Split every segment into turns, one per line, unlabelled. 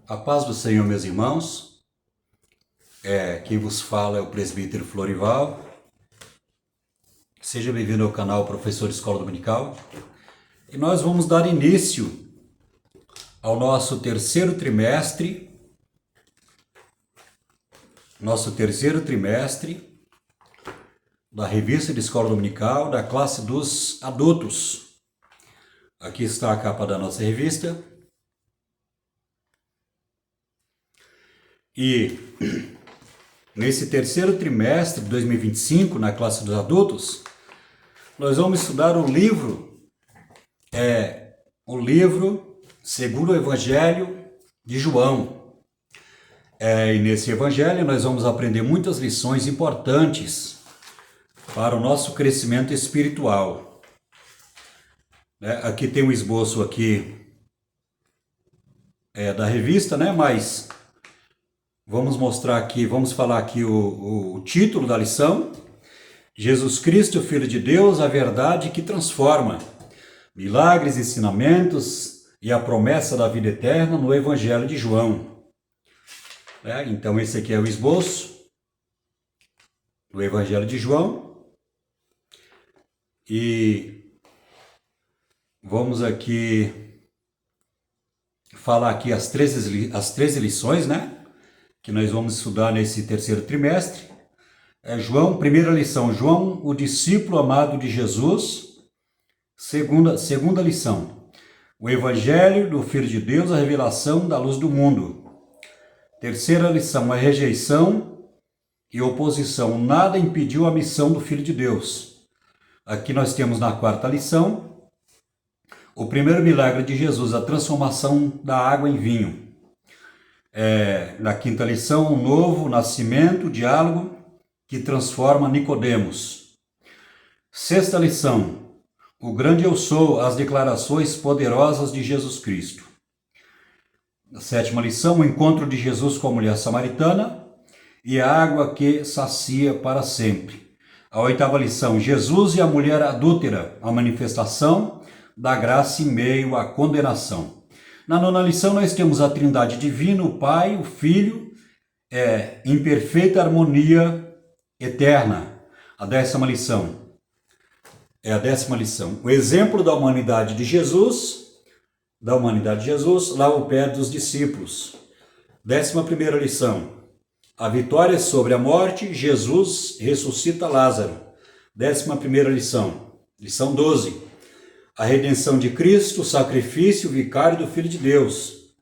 A paz do Senhor, meus irmãos. Quem vos fala é o presbítero Florival. Seja bem-vindo ao canal Professor de Escola Dominical. E nós vamos dar início ao nosso terceiro trimestre da revista de Escola Dominical da classe dos adultos. Aqui está a capa da nossa revista. E nesse terceiro trimestre de 2025, na classe dos adultos, nós vamos estudar o livro segundo o Evangelho de João. E nesse Evangelho nós vamos aprender muitas lições importantes para o nosso crescimento espiritual. Aqui tem um esboço aqui da revista, mas vamos falar aqui o título da lição: Jesus Cristo, Filho de Deus, a verdade que transforma. Milagres, ensinamentos e a promessa da vida eterna no Evangelho de João. Então esse aqui é o esboço do Evangelho de João. E vamos aqui falar aqui as 13 lições, que nós vamos estudar nesse terceiro trimestre. João, primeira lição, João, o discípulo amado de Jesus. Segunda lição, o Evangelho do Filho de Deus, a revelação da luz do mundo. Terceira lição, a rejeição e oposição. Nada impediu a missão do Filho de Deus. Aqui nós temos na quarta lição o primeiro milagre de Jesus, a transformação da água em vinho. Na quinta lição, um novo nascimento, diálogo que transforma Nicodemos. Sexta lição, o grande eu sou, as declarações poderosas de Jesus Cristo. A sétima lição, o encontro de Jesus com a mulher samaritana e a água que sacia para sempre. A oitava lição, Jesus e a mulher adúltera, a manifestação da graça em meio à condenação. Na nona lição nós temos a Trindade Divina, o Pai, o Filho, em perfeita harmonia eterna. A décima lição, o exemplo da humanidade de Jesus, lá ao pé dos discípulos. 11ª lição, a vitória sobre a morte, Jesus ressuscita Lázaro. 11ª lição 12, a redenção de Cristo, o sacrifício vicário do Filho de Deus.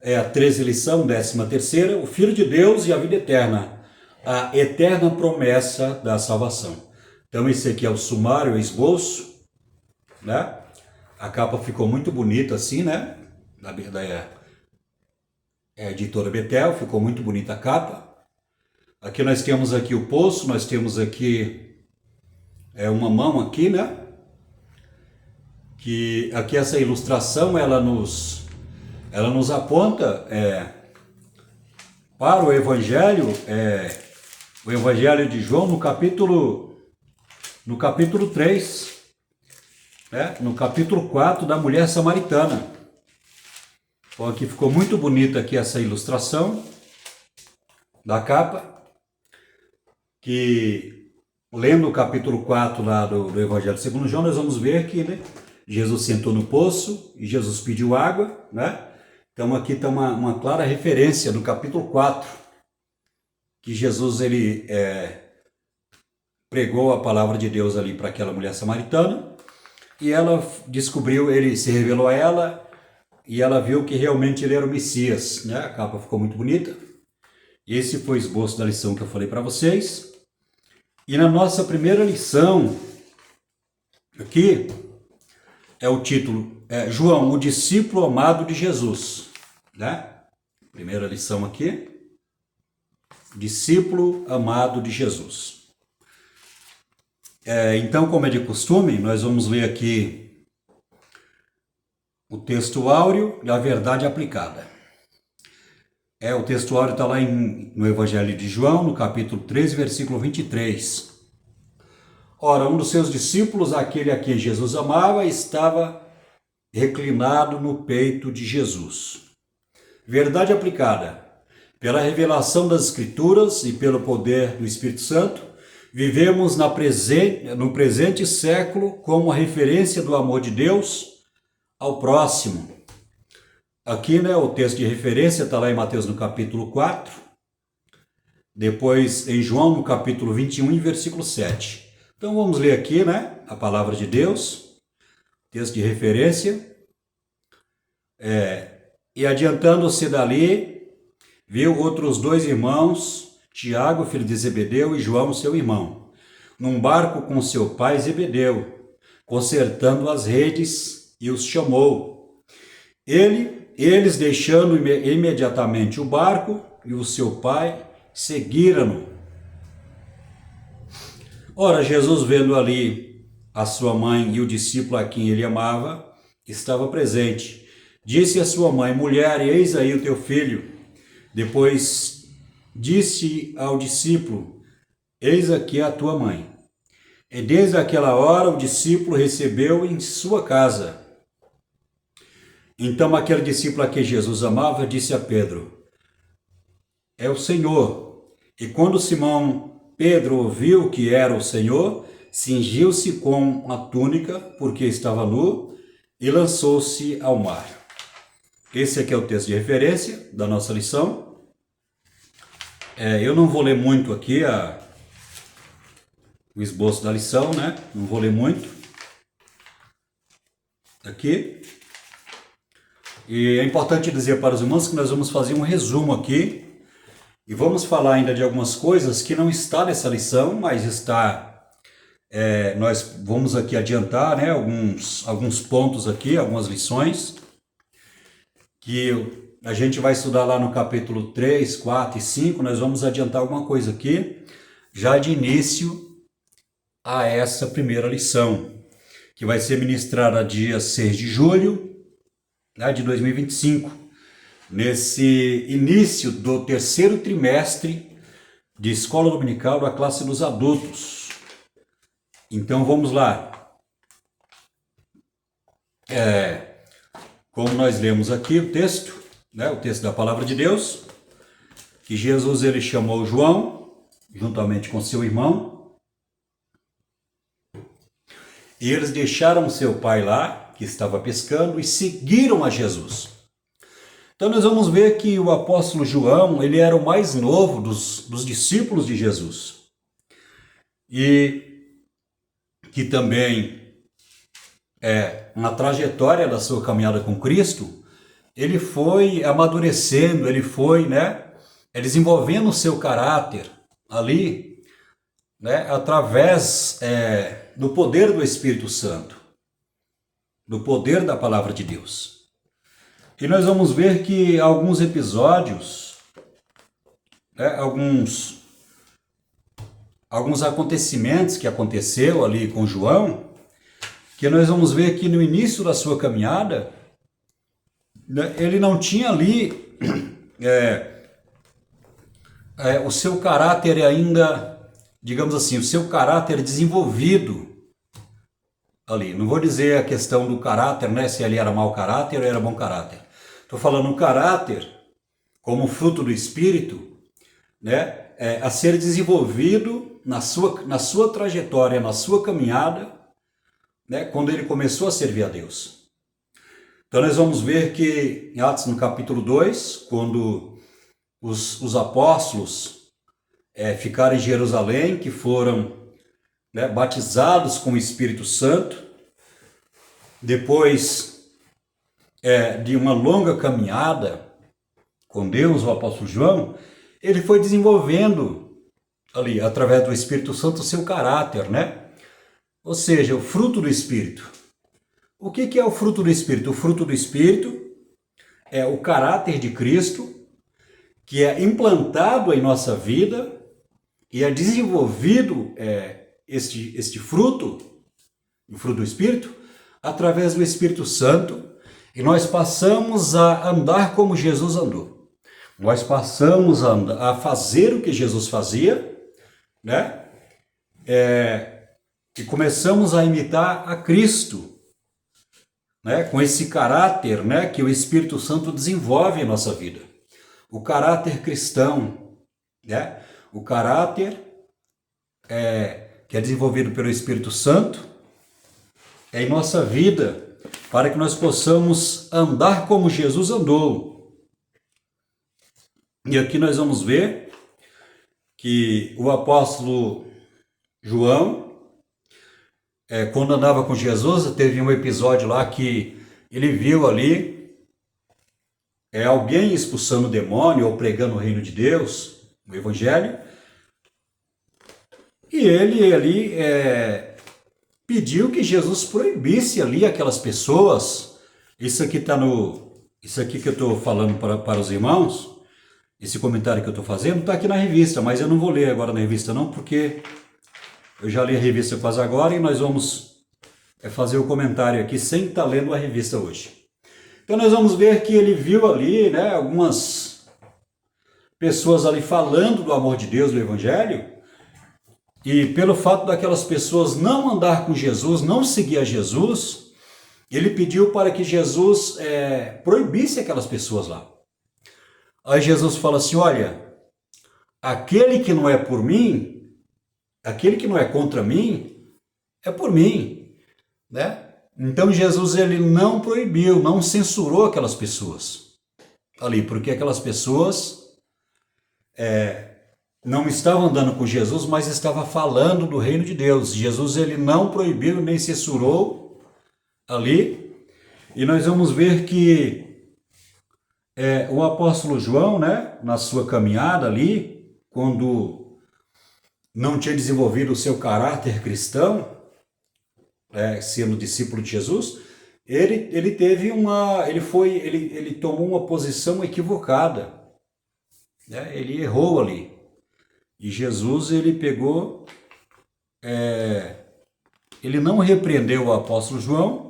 A 13ª lição, 13ª, o Filho de Deus e a vida eterna, a eterna promessa da salvação. Então esse aqui é o sumário, o esboço, A capa ficou muito bonita assim, da editora Betel, ficou muito bonita a capa. Aqui nós temos aqui o poço, nós temos aqui uma mão aqui, que aqui essa ilustração ela nos aponta para o Evangelho de João no capítulo 3, no capítulo 4 da mulher samaritana. Então aqui ficou muito bonita aqui essa ilustração da capa, que lendo o capítulo 4 lá do Evangelho segundo João, nós vamos ver que Jesus sentou no poço e Jesus pediu água, Então aqui está uma clara referência no capítulo 4, que Jesus ele pregou a palavra de Deus ali para aquela mulher samaritana, e ela descobriu, ele se revelou a ela, e ela viu que realmente ele era o Messias, A capa ficou muito bonita. Esse foi o esboço da lição que eu falei para vocês. E na nossa primeira lição, aqui, o título, João, o discípulo amado de Jesus, Primeira lição aqui, discípulo amado de Jesus. Então, como é de costume, nós vamos ler aqui o texto áureo da verdade aplicada. O texto áureo está lá no Evangelho de João, no capítulo 13, versículo 23. Ora, um dos seus discípulos, aquele a quem Jesus amava, estava reclinado no peito de Jesus. verdade aplicada. Pela revelação das Escrituras e pelo poder do Espírito Santo, vivemos no presente século como a referência do amor de Deus ao próximo. Aqui, o texto de referência está lá em Mateus no capítulo 4, depois em João no capítulo 21 e versículo 7. Então vamos ler aqui, a palavra de Deus, texto de referência. E adiantando-se dali, viu outros 2 irmãos, Tiago, filho de Zebedeu, e João, seu irmão, num barco com seu pai Zebedeu, consertando as redes, e os chamou. Eles, deixando imediatamente o barco e o seu pai, seguiram-no. Ora, Jesus, vendo ali a sua mãe e o discípulo a quem ele amava, estava presente. Disse a sua mãe: mulher, eis aí o teu filho. Depois disse ao discípulo: eis aqui a tua mãe. E desde aquela hora o discípulo recebeu em sua casa. Então aquele discípulo a quem Jesus amava disse a Pedro: é o Senhor. E quando Simão Pedro ouviu que era o Senhor, cingiu-se com a túnica, porque estava nu, e lançou-se ao mar. Esse aqui é o texto de referência da nossa lição. Eu não vou ler muito aqui o esboço da lição, Não vou ler muito aqui. E é importante dizer para os irmãos que nós vamos fazer um resumo aqui e vamos falar ainda de algumas coisas que não está nessa lição, mas está. Nós vamos aqui adiantar, alguns pontos aqui, algumas lições que a gente vai estudar lá no capítulo 3, 4 e 5. Nós vamos adiantar alguma coisa aqui já de início a essa primeira lição, que vai ser ministrada dia 6 de julho de 2025, nesse início do terceiro trimestre de escola dominical da classe dos adultos. Então vamos lá. Como nós lemos aqui o texto, o texto da palavra de Deus, que Jesus ele chamou João, juntamente com seu irmão, e eles deixaram seu pai lá, que estava pescando, e seguiram a Jesus. Então nós vamos ver que o apóstolo João, ele era o mais novo dos discípulos de Jesus. E que também, na trajetória da sua caminhada com Cristo, ele foi amadurecendo, ele foi, desenvolvendo o seu caráter ali, através do poder do Espírito Santo, do poder da palavra de Deus. E nós vamos ver que alguns episódios, alguns acontecimentos que aconteceu ali com João, que nós vamos ver que no início da sua caminhada, ele não tinha ali o seu caráter ainda, digamos assim, o seu caráter desenvolvido ali. Não vou dizer a questão do caráter, se ele era mau caráter ou era bom caráter. Estou falando o caráter como fruto do Espírito, a ser desenvolvido na sua trajetória, na sua caminhada, quando ele começou a servir a Deus. Então nós vamos ver que em Atos no capítulo 2, quando os apóstolos ficaram em Jerusalém, que foram batizados com o Espírito Santo, depois de uma longa caminhada com Deus, o apóstolo João, ele foi desenvolvendo ali, através do Espírito Santo, o seu caráter, Ou seja, o fruto do Espírito. O que é o fruto do Espírito? O fruto do Espírito é o caráter de Cristo, que é implantado em nossa vida e é desenvolvido este fruto, o fruto do Espírito, através do Espírito Santo, e nós passamos a andar como Jesus andou. Nós passamos a fazer o que Jesus fazia, e começamos a imitar a Cristo, né, com esse caráter, né, que o Espírito Santo desenvolve em nossa vida. O caráter cristão, né, o caráter que é desenvolvido pelo Espírito Santo em nossa vida, para que nós possamos andar como Jesus andou. E aqui nós vamos ver que o apóstolo João, quando andava com Jesus, teve um episódio lá que ele viu ali alguém expulsando o demônio ou pregando o reino de Deus, o evangelho, e ele ali pediu que Jesus proibisse ali aquelas pessoas. Isso aqui que eu estou falando para os irmãos, esse comentário que eu estou fazendo, está aqui na revista, mas eu não vou ler agora na revista não, porque eu já li a revista quase agora e nós vamos fazer o comentário aqui sem estar lendo a revista hoje. Então nós vamos ver que ele viu ali, né, algumas pessoas ali falando do amor de Deus, do evangelho, e pelo fato daquelas pessoas não andar com Jesus, não seguir a Jesus, ele pediu para que Jesus proibisse aquelas pessoas lá. Aí Jesus fala assim, olha, aquele que não é por mim, aquele que não é contra mim, é por mim, né? Então Jesus ele não proibiu, não censurou aquelas pessoas ali, porque aquelas pessoas não estavam andando com Jesus, mas estavam falando do reino de Deus. Jesus ele não proibiu nem censurou ali. E nós vamos ver que o apóstolo João, né, na sua caminhada ali, quando não tinha desenvolvido o seu caráter cristão, sendo discípulo de Jesus, ele teve ele tomou uma posição equivocada, né? Ele errou ali. E Jesus, ele pegou, ele não repreendeu o apóstolo João,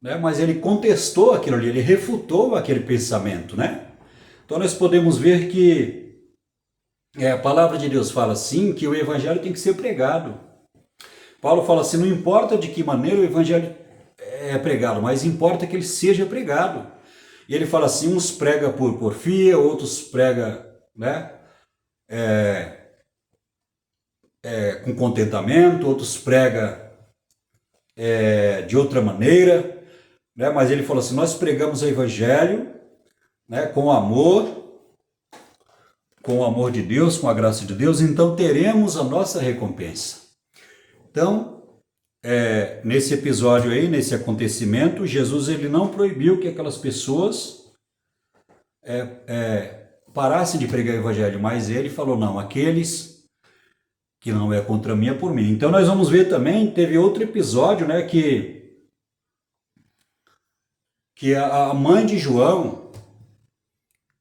né, mas ele contestou aquilo ali, ele refutou aquele pensamento, né? Então nós podemos ver que a palavra de Deus fala assim, que o evangelho tem que ser pregado. Paulo fala assim, não importa de que maneira o evangelho é pregado, mas importa que ele seja pregado. E ele fala assim, uns prega por porfia, outros prega, né, com contentamento, outros prega de outra maneira, né? Mas ele falou assim, nós pregamos o evangelho, né, com amor de Deus, com a graça de Deus, então teremos a nossa recompensa. Então, nesse episódio aí, nesse acontecimento, Jesus ele não proibiu que aquelas pessoas parassem de pregar o evangelho, mas ele falou, não, aqueles que não é contra mim é por mim. Então nós vamos ver também, teve outro episódio, né, que a mãe de João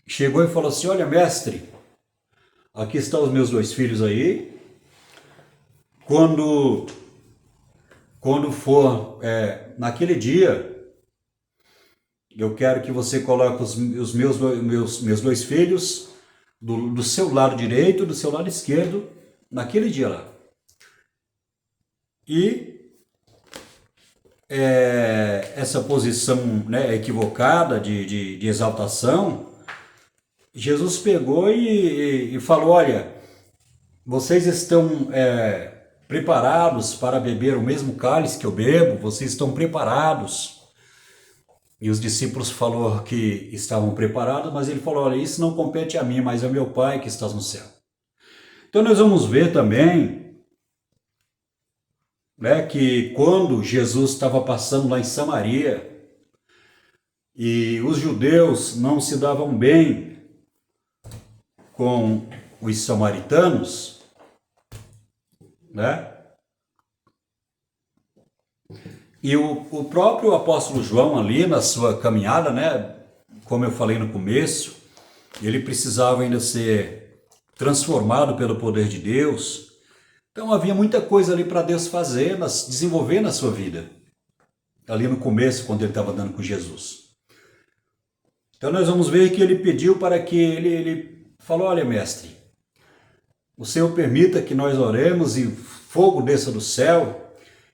chegou e falou assim, olha mestre, aqui estão os meus 2 filhos aí, quando for naquele dia, eu quero que você coloque os meus 2 filhos do seu lado direito, do seu lado esquerdo, naquele dia lá. E essa posição, né, equivocada de exaltação, Jesus pegou e falou, olha, vocês estão preparados para beber o mesmo cálice que eu bebo? Vocês estão preparados? E os discípulos falaram que estavam preparados, mas ele falou, olha, isso não compete a mim, mas é o meu Pai que está no céu. Então nós vamos ver também, né, que quando Jesus estava passando lá em Samaria, e os judeus não se davam bem com os samaritanos, né? E o próprio apóstolo João ali na sua caminhada, né, como eu falei no começo, ele precisava ainda ser transformado pelo poder de Deus. Então havia muita coisa ali para Deus fazer, desenvolver na sua vida, ali no começo, quando ele estava andando com Jesus. Então nós vamos ver que ele pediu para que ele falou, olha mestre, o Senhor permita que nós oremos e fogo desça do céu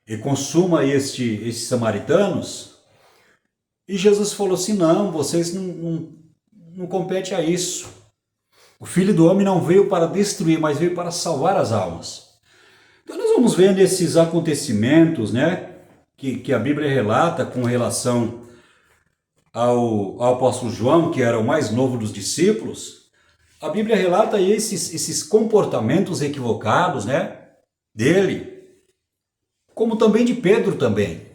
e consuma estes samaritanos, E Jesus falou assim: não, vocês não competem a isso. O Filho do Homem não veio para destruir, mas veio para salvar as almas. Então nós vamos vendo esses acontecimentos, né, que a Bíblia relata com relação ao apóstolo João, que era o mais novo dos discípulos. A Bíblia relata esses comportamentos equivocados, né, dele, como também de Pedro também.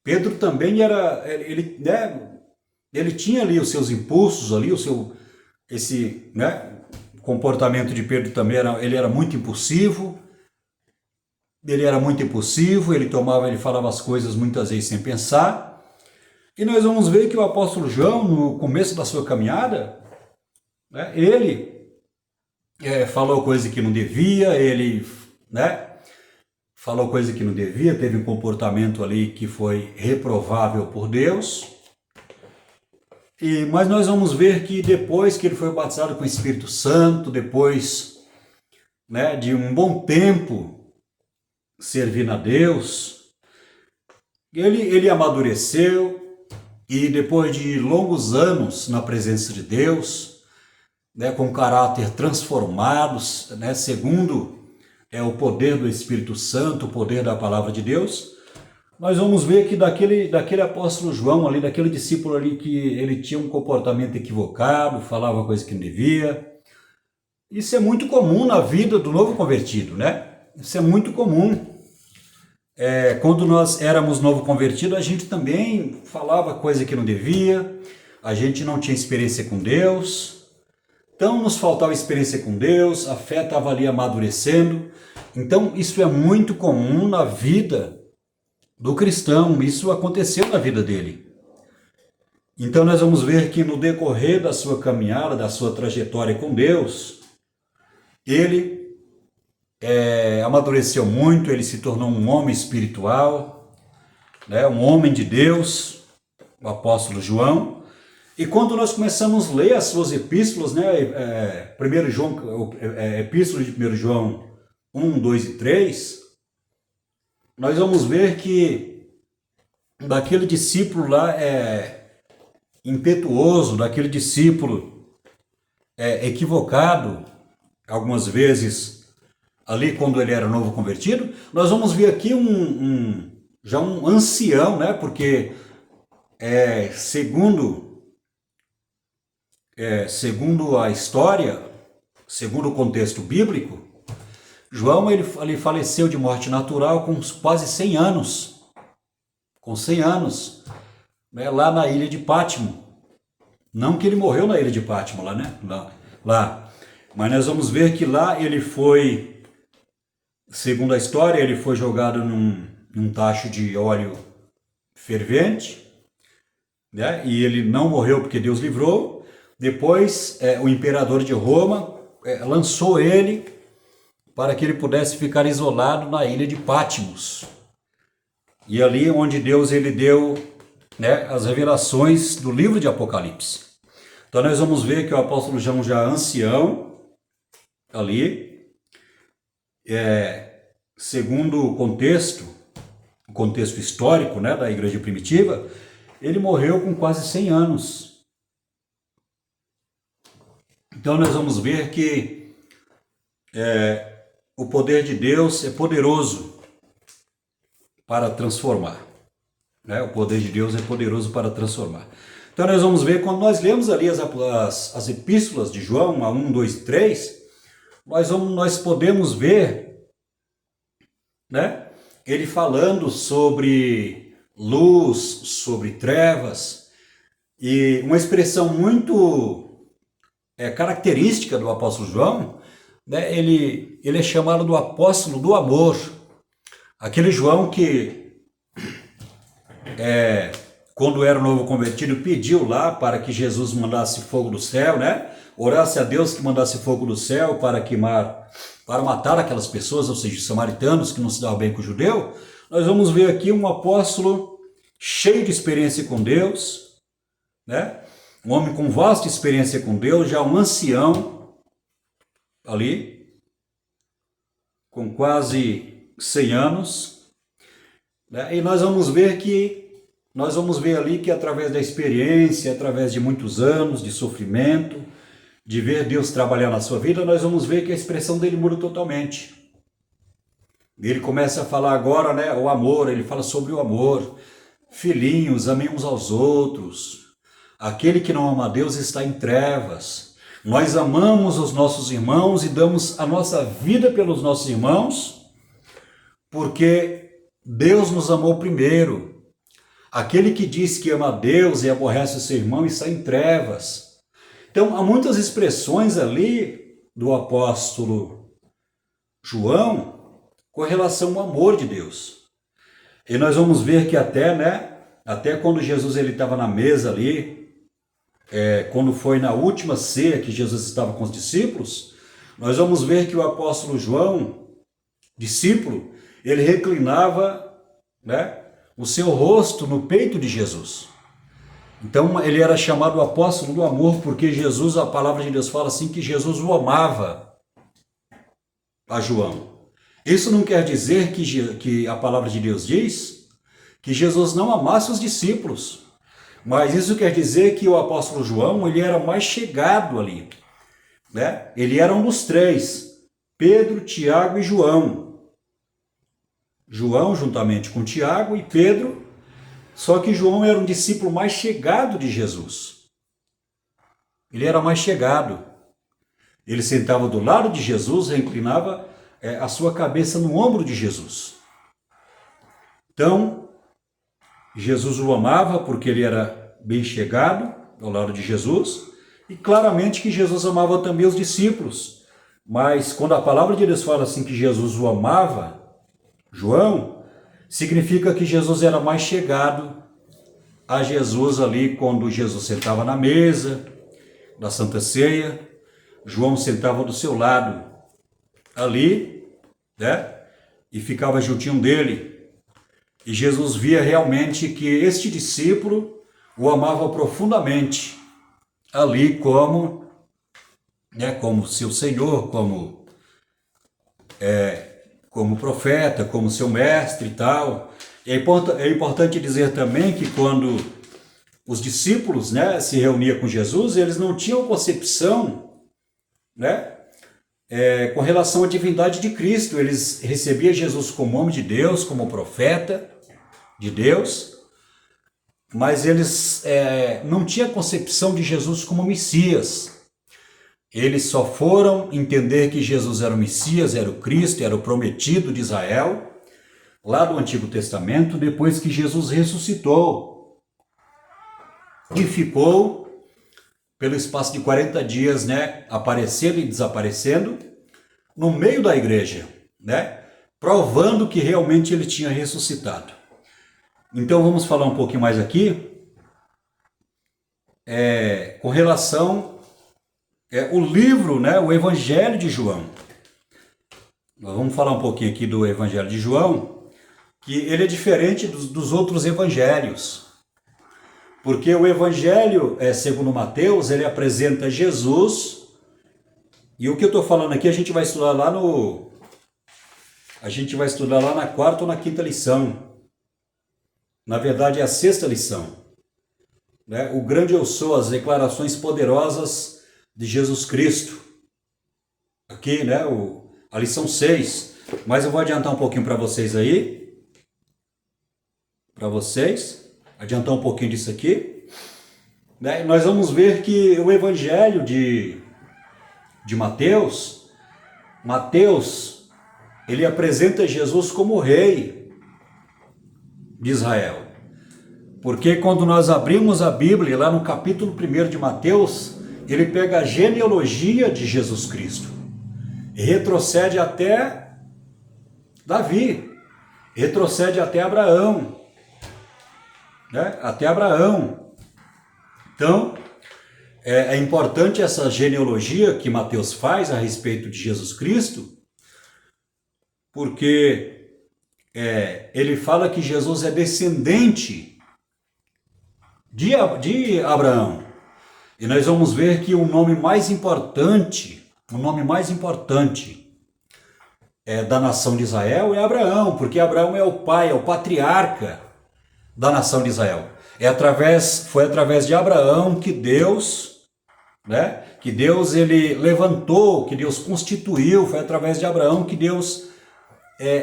Pedro também era, ele tinha ali os seus impulsos ali, o comportamento de Pedro também ele era muito impulsivo. Ele falava as coisas muitas vezes sem pensar. E nós vamos ver que o apóstolo João, no começo da sua caminhada, né, ele falou coisa que não devia, falou coisa que não devia, teve um comportamento ali que foi reprovável por Deus. Mas nós vamos ver que depois que ele foi batizado com o Espírito Santo, depois, né, de um bom tempo servindo a Deus, ele amadureceu, e depois de longos anos na presença de Deus, né, com caráter transformado, né, segundo o poder do Espírito Santo, o poder da palavra de Deus, nós vamos ver que daquele apóstolo João ali, daquele discípulo ali, que ele tinha um comportamento equivocado, falava coisa que não devia. Isso é muito comum na vida do novo convertido, né? Isso é muito comum. Quando nós éramos novo convertido, a gente também falava coisa que não devia, a gente não tinha experiência com Deus, então nos faltava experiência com Deus, a fé estava ali amadurecendo. Então isso é muito comum na vida do cristão, isso aconteceu na vida dele. Então nós vamos ver que no decorrer da sua caminhada, da sua trajetória com Deus, ele amadureceu muito, ele se tornou um homem espiritual, né, um homem de Deus, o apóstolo João. E quando nós começamos a ler as suas epístolas, né, epístola de 1 João 1, 2 e 3, nós vamos ver que daquele discípulo lá impetuoso, daquele discípulo equivocado, algumas vezes ali quando ele era novo convertido, nós vamos ver aqui já um ancião, né? Porque segundo a história, segundo o contexto bíblico, João ele faleceu de morte natural com quase 100 anos, né, lá na ilha de Pátimo. Não que ele morreu na ilha de Pátimo, lá, né? Lá. Mas nós vamos ver que lá ele foi, segundo a história, ele foi jogado num tacho de óleo fervente, né? E ele não morreu porque Deus livrou. Depois o imperador de Roma lançou ele para que ele pudesse ficar isolado na ilha de Patmos. E ali onde Deus ele deu, né, as revelações do livro de Apocalipse. Então nós vamos ver que o apóstolo João, já ancião, ali, segundo o contexto histórico, né, da igreja primitiva, ele morreu com quase 100 anos. Então nós vamos ver que o poder de Deus é poderoso para transformar. O poder de Deus é poderoso para transformar. Então nós vamos ver, quando nós lemos ali as epístolas de João, a 1, 2 e 3, nós podemos ver, né, ele falando sobre luz, sobre trevas, e uma expressão muito característica do apóstolo João, né, ele é chamado do apóstolo do amor. Aquele João que quando era novo convertido, pediu lá para que Jesus mandasse fogo do céu, né? Orasse a Deus que mandasse fogo do céu para matar aquelas pessoas, ou seja, os samaritanos que não se davam bem com o judeu. Nós vamos ver aqui um apóstolo cheio de experiência com Deus, né? Um homem com vasta experiência com Deus, já um ancião ali, com quase 100 anos, né? E nós vamos ver que nós vamos ver ali que através da experiência, através de muitos anos de sofrimento, de ver Deus trabalhar na sua vida, nós vamos ver que a expressão dele muda totalmente. Ele começa a falar agora, né, o amor, ele fala sobre o amor. Filhinhos, amem uns aos outros. Aquele que não ama a Deus está em trevas. Nós amamos os nossos irmãos e damos a nossa vida pelos nossos irmãos, porque Deus nos amou primeiro. Aquele que diz que ama a Deus e aborrece o seu irmão está em trevas. Então, há muitas expressões ali do apóstolo João com relação ao amor de Deus. E nós vamos ver que até quando Jesus ele estava na mesa ali, quando foi na última ceia que Jesus estava com os discípulos, nós vamos ver que o apóstolo João, discípulo, ele reclinava, o seu rosto no peito de Jesus. Então ele era chamado o apóstolo do amor, porque Jesus, a palavra de Deus fala assim, que Jesus o amava a João. Isso não quer dizer que a palavra de Deus diz que Jesus não amasse os discípulos, mas isso quer dizer que o apóstolo João, ele era mais chegado ali, Ele era um dos três, Pedro, Tiago e João. João juntamente com Tiago e Pedro, só que João era um discípulo mais chegado de Jesus. Ele era mais chegado. Ele sentava do lado de Jesus e inclinava a sua cabeça no ombro de Jesus. Então, Jesus o amava porque ele era bem chegado ao lado de Jesus, e claramente que Jesus amava também os discípulos. Mas quando a palavra de Deus fala assim que Jesus o amava, João, significa que Jesus era mais chegado a Jesus ali quando Jesus sentava na mesa da Santa Ceia. João sentava do seu lado ali, e ficava juntinho dele. E Jesus via realmente que este discípulo o amava profundamente ali como seu Senhor, como profeta, como seu mestre e tal. É importante dizer também que quando os discípulos se reuniam com Jesus, eles não tinham concepção com relação à divindade de Cristo. Eles recebiam Jesus como homem de Deus, como profeta de Deus, mas eles não tinham concepção de Jesus como Messias. Eles só foram entender que Jesus era o Messias, era o Cristo, era o prometido de Israel, lá do Antigo Testamento, depois que Jesus ressuscitou e ficou pelo espaço de 40 dias, aparecendo e desaparecendo no meio da igreja, provando que realmente ele tinha ressuscitado. Então vamos falar um pouquinho mais aqui com relação o livro, o Evangelho de João. Nós vamos falar um pouquinho aqui do Evangelho de João, que ele é diferente dos outros evangelhos. Porque o Evangelho, segundo Mateus, ele apresenta Jesus, e o que eu estou falando aqui a gente vai estudar lá na quarta ou na quinta lição. Na verdade é a sexta lição. O grande eu sou, as declarações poderosas de Jesus Cristo. Aqui, a lição 6. Mas eu vou adiantar um pouquinho para vocês aí. Adiantar um pouquinho disso aqui. Nós vamos ver que o Evangelho de Mateus, ele apresenta Jesus como rei de Israel. Porque quando nós abrimos a Bíblia, lá no capítulo 1 de Mateus, ele pega a genealogia de Jesus Cristo e retrocede até Davi, retrocede até Abraão, até Abraão. Então, é importante essa genealogia que Mateus faz a respeito de Jesus Cristo, porque ele fala que Jesus é descendente de Abraão. E nós vamos ver que o nome mais importante da nação de Israel é Abraão, porque Abraão é o pai, é o patriarca da nação de Israel. Foi através de Abraão que Deus, né, que Deus ele levantou, que Deus constituiu, foi através de Abraão que Deus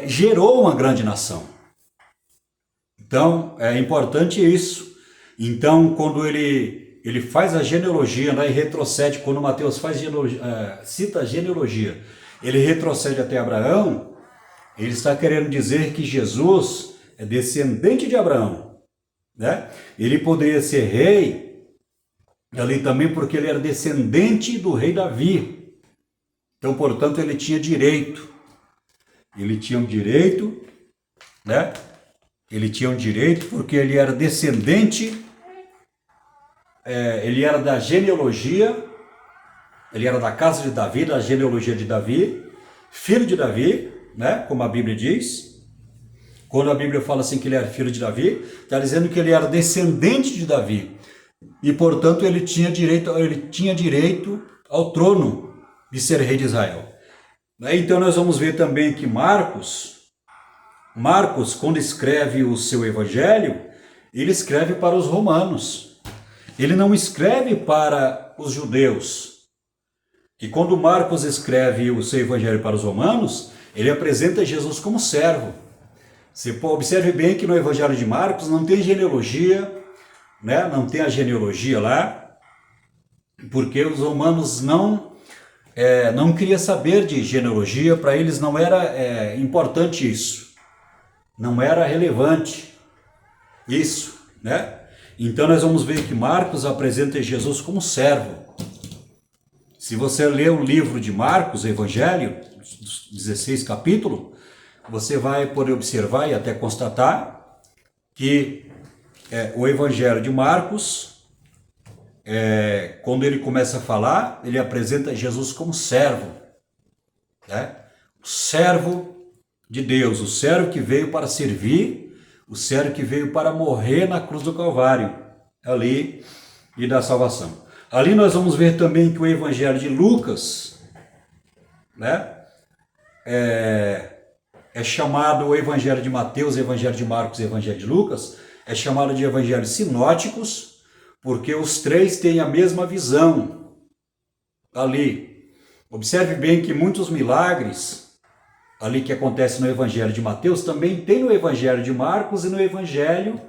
gerou uma grande nação. Então, é importante isso. Então, quando ele faz a genealogia, né, e retrocede, quando Mateus cita a genealogia, ele retrocede até Abraão, ele está querendo dizer que Jesus é descendente de Abraão, né? Ele poderia ser rei ali também porque ele era descendente do rei Davi. Então, portanto, ele tinha direito. Ele tinha um direito, né? Ele tinha um direito porque ele era descendente, ele era da genealogia, ele era da casa de Davi, da genealogia de Davi, filho de Davi, né? Como a Bíblia diz. Quando a Bíblia fala assim que ele era filho de Davi, está dizendo que ele era descendente de Davi. E, portanto, ele tinha direito ao trono de ser rei de Israel. Então, nós vamos ver também que Marcos, quando escreve o seu evangelho, ele escreve para os romanos. Ele não escreve para os judeus. E quando Marcos escreve o seu evangelho para os romanos, ele apresenta Jesus como servo. Você observe bem que no evangelho de Marcos não tem genealogia, né? Não tem a genealogia lá, porque os romanos não queriam saber de genealogia, para eles não era importante isso, não era relevante isso, né? Então nós vamos ver que Marcos apresenta Jesus como servo. Se você ler o livro de Marcos, o Evangelho, 16 capítulos, você vai poder observar e até constatar que o Evangelho de Marcos, quando ele começa a falar, ele apresenta Jesus como servo, né? O servo de Deus, o servo que veio para servir, o servo que veio para morrer na cruz do Calvário, ali, e da salvação. Ali nós vamos ver também que o Evangelho de Lucas, né, é chamado o Evangelho de Mateus, o Evangelho de Marcos e o Evangelho de Lucas, é chamado de evangelhos sinóticos, porque os três têm a mesma visão ali. Observe bem que muitos milagres ali que acontecem no Evangelho de Mateus também tem no Evangelho de Marcos e no Evangelho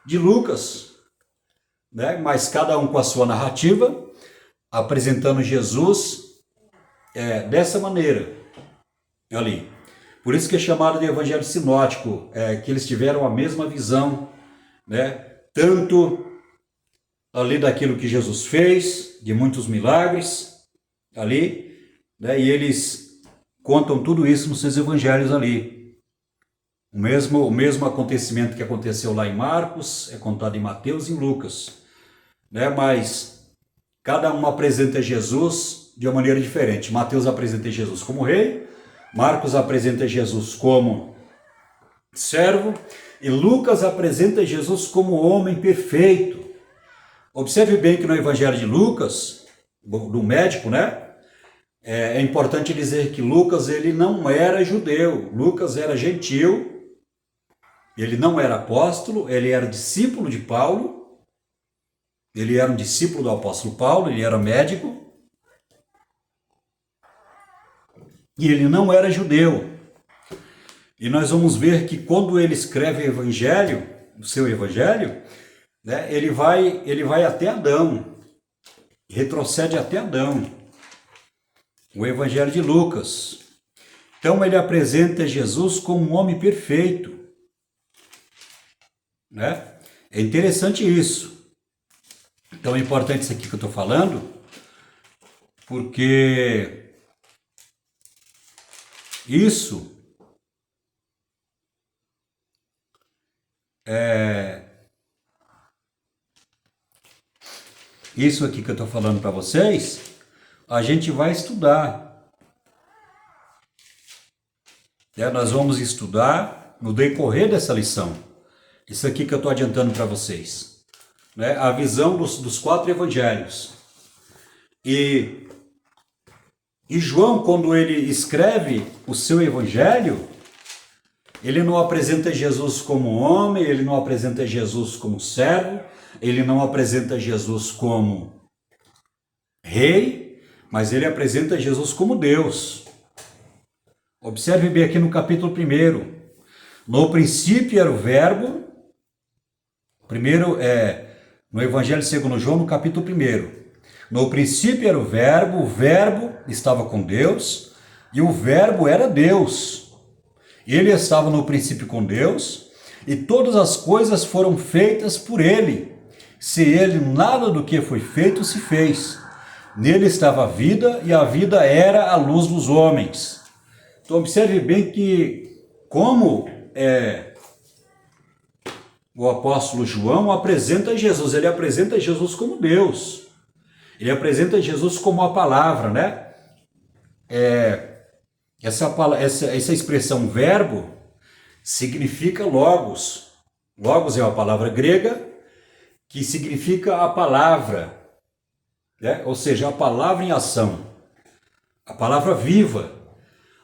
de Lucas, né? Mas cada um com a sua narrativa, apresentando Jesus dessa maneira ali. Por isso que é chamado de evangelho sinótico, que eles tiveram a mesma visão, né? Tanto ali daquilo que Jesus fez, de muitos milagres ali, né? E eles contam tudo isso nos seus evangelhos ali. O mesmo acontecimento que aconteceu lá em Marcos é contado em Mateus e em Lucas, né? Mas cada um apresenta Jesus de uma maneira diferente. Mateus apresenta Jesus como rei, Marcos apresenta Jesus como servo e Lucas apresenta Jesus como homem perfeito. Observe bem que no Evangelho de Lucas, do médico, né? É importante dizer que Lucas ele não era judeu, Lucas era gentil, ele não era apóstolo, ele era discípulo de Paulo, ele era um discípulo do apóstolo Paulo, ele era médico, e ele não era judeu. E nós vamos ver que quando ele escreve o evangelho, o seu evangelho, né, ele vai até Adão, retrocede até Adão, o evangelho de Lucas. Então ele apresenta Jesus como um homem perfeito, né? É interessante isso. Então é importante isso aqui que eu estou falando, porque isso isso aqui que eu estou falando para vocês, a gente vai estudar. Nós vamos estudar no decorrer dessa lição. Isso aqui que eu estou adiantando para vocês, né? A visão dos 4 evangelhos. E João, quando ele escreve o seu evangelho, Ele não apresenta Jesus como homem, ele não apresenta Jesus como servo, ele não apresenta Jesus como rei, mas ele apresenta Jesus como Deus. Observe bem aqui no capítulo 1. No princípio era o verbo, primeiro no Evangelho segundo João, no capítulo 1. No princípio era o verbo estava com Deus, e o verbo era Deus. Ele estava no princípio com Deus, e todas as coisas foram feitas por ele. Sem ele, nada do que foi feito se fez. Nele estava a vida, e a vida era a luz dos homens. Então observe bem que como o apóstolo João apresenta Jesus. Ele apresenta Jesus como Deus. Ele apresenta Jesus como a palavra, né? Essa expressão verbo significa logos. Logos é uma palavra grega que significa a palavra, né? Ou seja, a palavra em ação, a palavra viva,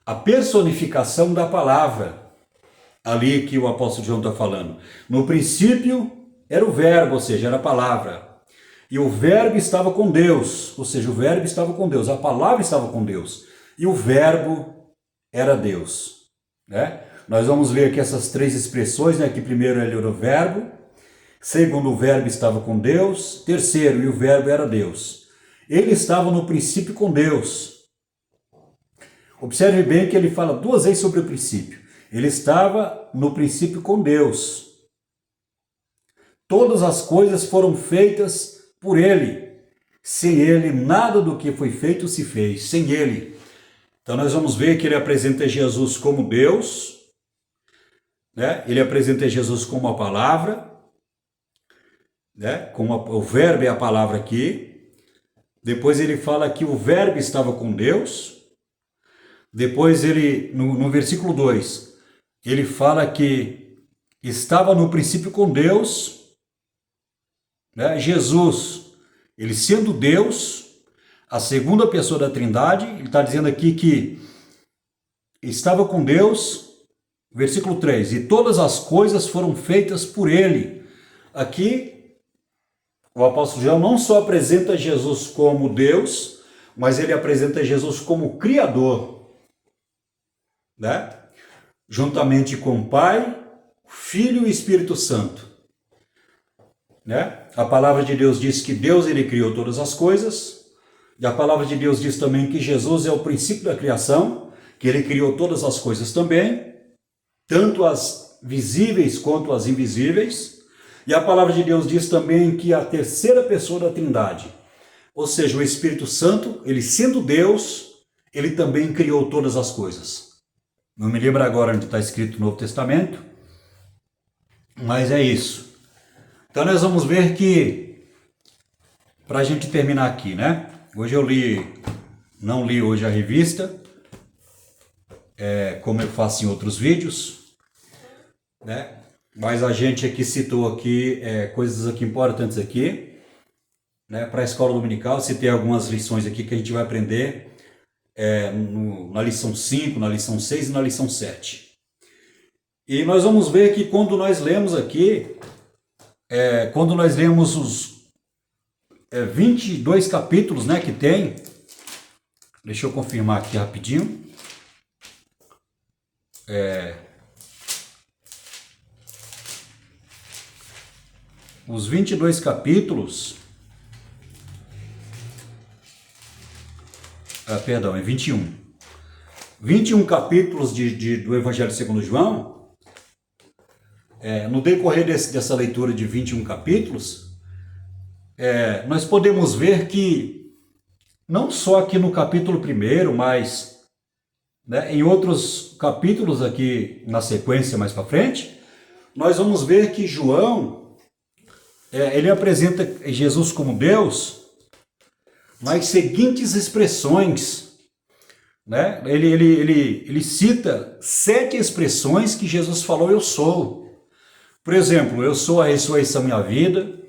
a personificação da palavra. Ali que o apóstolo João está falando. No princípio era o verbo, ou seja, era a palavra. E o verbo estava com Deus, ou seja, o verbo estava com Deus, a palavra estava com Deus. E o verbo era Deus, né? Nós vamos ver aqui essas três expressões, né? Que primeiro ele era o verbo, segundo o verbo estava com Deus, terceiro, e o verbo era Deus. Ele estava no princípio com Deus. Observe bem que ele fala duas vezes sobre o princípio. Ele estava no princípio com Deus. Todas as coisas foram feitas por ele. Sem ele, nada do que foi feito se fez. Sem ele. Então nós vamos ver que ele apresenta Jesus como Deus, né? Ele apresenta Jesus como a palavra, né? O verbo é a palavra aqui. Depois ele fala que o verbo estava com Deus. Depois ele, no versículo 2, ele fala que estava no princípio com Deus, né? Jesus, ele sendo Deus, a segunda pessoa da Trindade, ele está dizendo aqui que estava com Deus, versículo 3, e todas as coisas foram feitas por ele. Aqui, o apóstolo João não só apresenta Jesus como Deus, mas ele apresenta Jesus como Criador, né? Juntamente com o Pai, Filho e Espírito Santo, né? A palavra de Deus diz que Deus ele criou todas as coisas, e a palavra de Deus diz também que Jesus é o princípio da criação, que ele criou todas as coisas também, tanto as visíveis quanto as invisíveis, e a palavra de Deus diz também que a terceira pessoa da Trindade, ou seja, o Espírito Santo, ele sendo Deus, ele também criou todas as coisas. Não me lembro agora onde está escrito no Novo Testamento, mas é isso. Então nós vamos ver que, para a gente terminar aqui, né? Hoje eu não li hoje a revista, como eu faço em outros vídeos, né? Mas a gente aqui citou aqui coisas aqui importantes aqui, né? Para a escola dominical, citei algumas lições aqui que a gente vai aprender na lição 5, na lição 6 e na lição 7. E nós vamos ver que quando nós lemos aqui, quando nós lemos os 22 capítulos, né, que tem, deixa eu confirmar aqui rapidinho, os 22 capítulos, perdão, é 21. 21 capítulos do Evangelho segundo João. No decorrer dessa leitura de 21 capítulos, nós podemos ver que, não só aqui no capítulo 1, mas, né, em outros capítulos aqui na sequência mais para frente, nós vamos ver que João, ele apresenta Jesus como Deus nas seguintes expressões, né? Ele cita 7 expressões que Jesus falou: eu sou. Por exemplo, eu sou a ressurreição e a vida,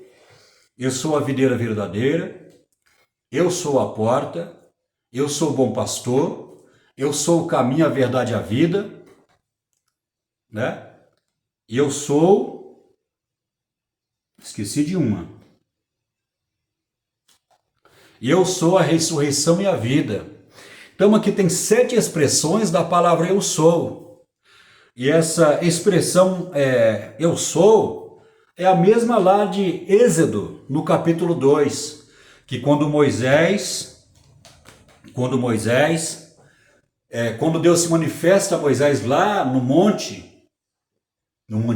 eu sou a videira verdadeira, eu sou a porta, eu sou o bom pastor, eu sou o caminho, a verdade e a vida. né? E eu sou, esqueci de uma. E eu sou a ressurreição e a vida. Então aqui tem 7 expressões da palavra eu sou. E essa expressão eu sou é a mesma lá de Êxodo, no capítulo 2, que quando Deus se manifesta a Moisés lá no Monte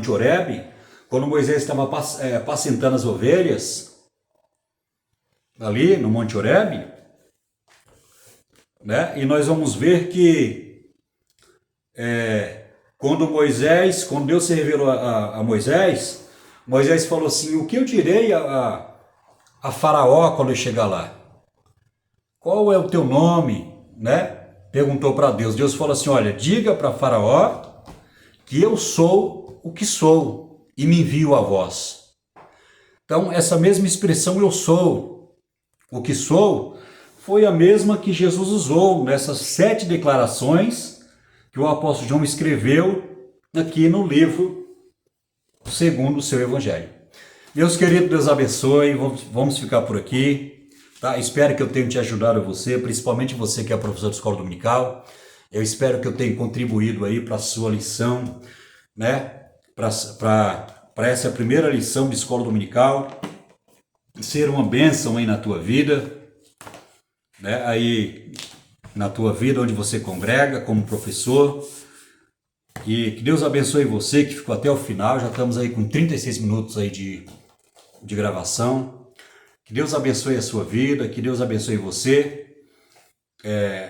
Horebe, quando Moisés estava apacentando as ovelhas, ali no Monte Horebe, né? E nós vamos ver que quando Deus se revelou a Moisés, Moisés falou assim: o que eu direi a Faraó quando eu chegar lá? Qual é o teu nome, né? Perguntou para Deus. Deus falou assim: olha, diga para Faraó que eu sou o que sou e me envio a vós. Então, essa mesma expressão eu sou o que sou foi a mesma que Jesus usou nessas 7 declarações que o apóstolo João escreveu aqui no livro segundo o seu evangelho. Meus queridos, Deus abençoe, vamos ficar por aqui, tá? Espero que eu tenha te ajudado você, principalmente você que é professor de escola dominical. Eu espero que eu tenha contribuído aí para a sua lição, né? Para essa primeira lição de escola dominical, ser uma bênção aí na tua vida, né? Aí na tua vida onde você congrega como professor. E que Deus abençoe você que ficou até o final. Já estamos aí com 36 minutos aí de gravação. Que Deus abençoe a sua vida, que Deus abençoe você,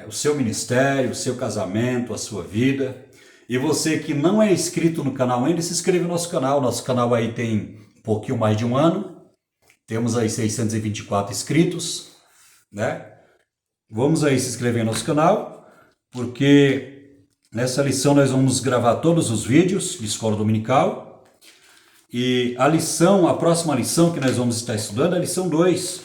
o seu ministério, o seu casamento, a sua vida. E você que não é inscrito no canal ainda, se inscreva no nosso canal. Nosso canal aí tem um pouquinho mais de um ano. Temos aí 624 inscritos, né? Vamos aí se inscrever no nosso canal, porque nessa lição nós vamos gravar todos os vídeos de escola dominical. E a próxima lição que nós vamos estar estudando é a lição 2.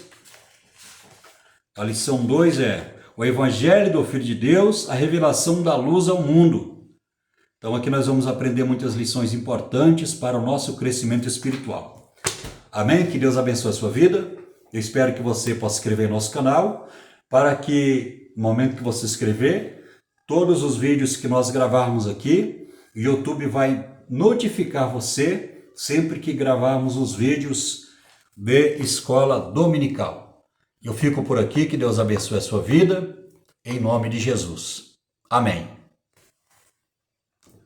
A lição 2 é o Evangelho do Filho de Deus, a revelação da luz ao mundo. Então aqui nós vamos aprender muitas lições importantes para o nosso crescimento espiritual. Amém? Que Deus abençoe a sua vida. Eu espero que você possa se inscrever no nosso canal, para que no momento que você se inscrever, todos os vídeos que nós gravarmos aqui, o YouTube vai notificar você sempre que gravarmos os vídeos de escola dominical. Eu fico por aqui, que Deus abençoe a sua vida, em nome de Jesus. Amém.